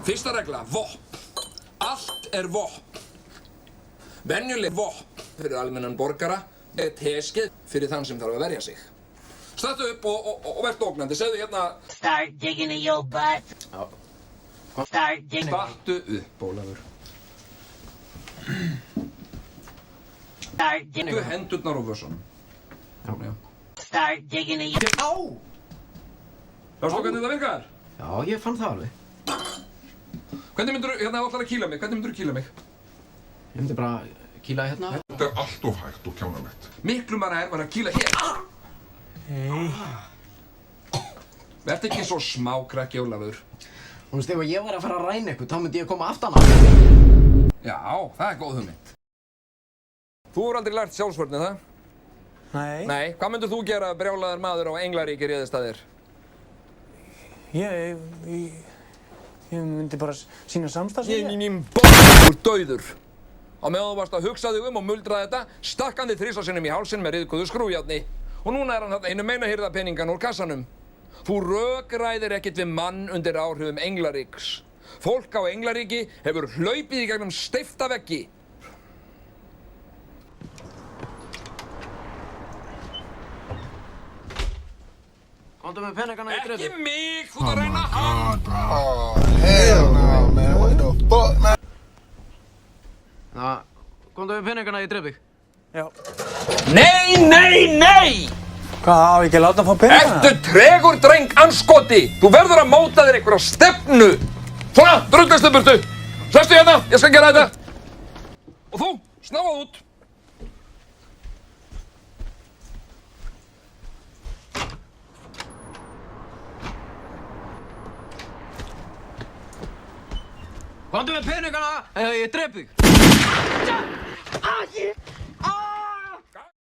Fyrsta regla, vopn. Allt vopn. Venjuleg vopn fyrir almennan borgara teskeið fyrir þann sem þarf að verja sig. Stattu upp og verð ógnandi. Segðu hérna... Start digging in your butt. Já. Start digging. Stattu upp, Ólafur. Start digging. Settu hendurnar á vössunum. Já. Start digging in your... Á! Lástu hvernig þetta virkar? Já, ég fann það alveg. Hvernig myndur þú, hérna ætlar að kýla mig, hvernig myndur þú kýla mig? Ég myndi bara kýla hérna. Þetta allt of hægt og kjánalegt. Miklu bara var að kýla hér. Hei. Vertu ekki svo smákrakki, Ólafur. Þú veist, ef ég var að fara að ræna eitthvað, þá myndi ég koma aftan á. Já, það góð hugmynd. Þú hefur aldrei lært sjálfsvörn, það? Nei. Nei, hvað myndur þú gera brjálaður maður á Englaríki réðist að þér? Ég myndi bara sýna samstarfsvilja. Þú ert dauður. Á meðan þú varst að hugsa þig og muldra þetta, stakk hann þig 3 sinnum í hálsinn með ryðguðu skrúfjárni. Og núna hann þarna einu meinahirða peningan úr kassanum. Þú rökræðir ekkert við mann undir áhrifum Englaríks. Fólk á Englaríki hefur hlaupið í gegnum steypta veggi. Komdu með peningana í dröðu. Ekki mig, þú ert að reyna hann! Oh, hell no, man. What the fuck, man? Komdu með peningana í dröðu. Já. Nei, nei, nei! Hvað, á ég ekki að láta að fá peningana? Ertu tregur dreng anskoti? Þú verður að móta þér einhverja stefnu! Svona, drullistu burtu! Sestu hérna, ég skal gera þetta! Og þú, snáðað út! Komdu með peningana eða ég drep þig.